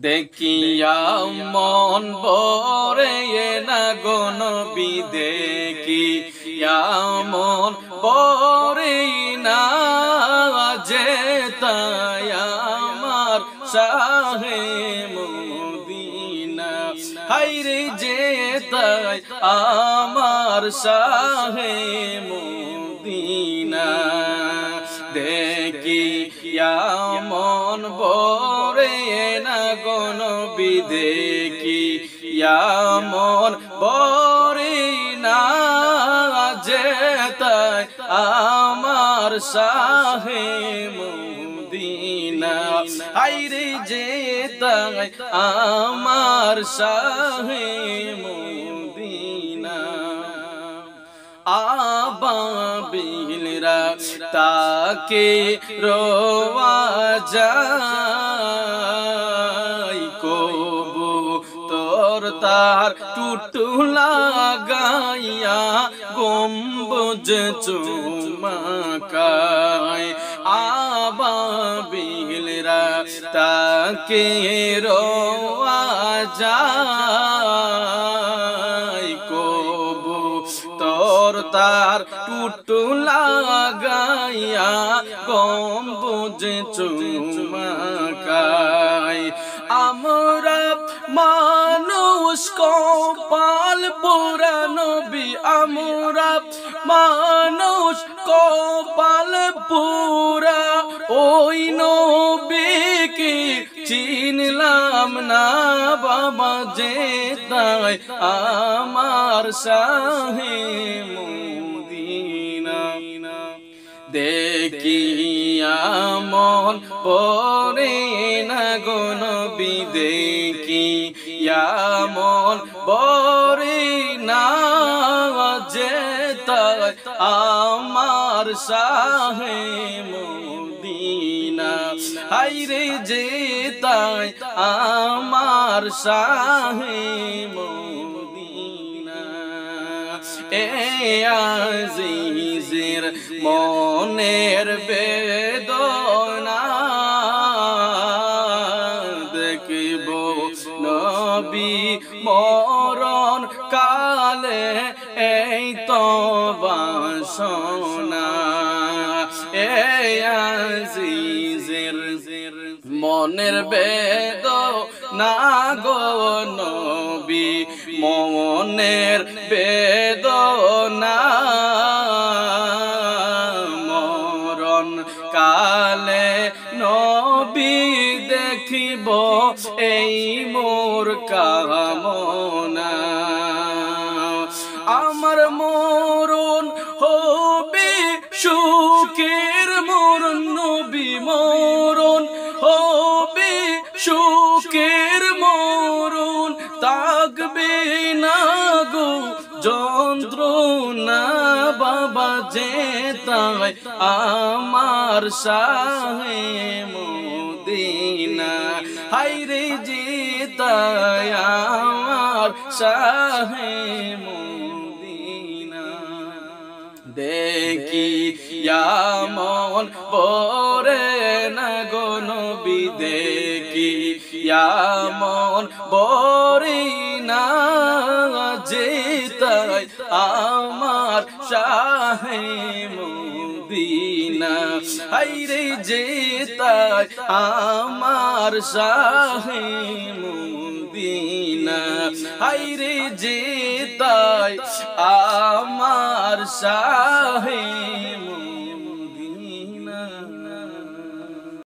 দেখিয়া মন ভরে না গো নবী দেখিয়া মন ভরে না যেতায় আমার শাহে মদিনা হায়রে যেতায় আমার শাহে মদিনা দেখিয়া মন ভরে না গো নবী দেখিয়া মন ভরে না যেতায় আমার শাহে মদিনা হায়রে যেতায় আমার শাহে মদিনা আবাবিলরা তাকে রোয়া যায় কবু তোর তার টুটু লাগাইয়া গম্বুজ চুমাকায় আবাবিলরা তাকে রোয়া যায় কবু তোর তার টুটু লাগাইয়া গম্বুজ চুমাকায় আমরা মানুষ কপাল পোড়া নবী আমরা মানুষ কপাল পোড়া ওই নবীকে চিনলাম না বাবা যেতায় আমার শাহে মদিনা দেখিয়া মন ভরে না গো নবী দেখিয়া মন ভরে না যেতায় আমার শাহে মদিনা হায়রে যেতায় আমার শাহে মদিনা এ আজিজের মনের বেদনা দেখিব নবী মরণ কালে এই তো বাসনা এ আজিজের মনের বেদনা গো নবী মনের বেদনা মরণ কালে নবী দেখিব এই মোর কামনা আমার মরণ হবে সুখের মরণ নবী মরণ হবে সুখের মরণ থাকবে না গো যন্ত্রণা বাবা যেতায় আমার শাহে মদিনা হায়রে যেতায় আমার শাহে মদিনা দেখিয়া মন ভরে না গো নবী দেখিয়া মন ভরে না যেতায় আমার শাহে মদিনা হায়রে যেতায় আমার শাহে মদিনা হায়রে যেতায় আমার শাহে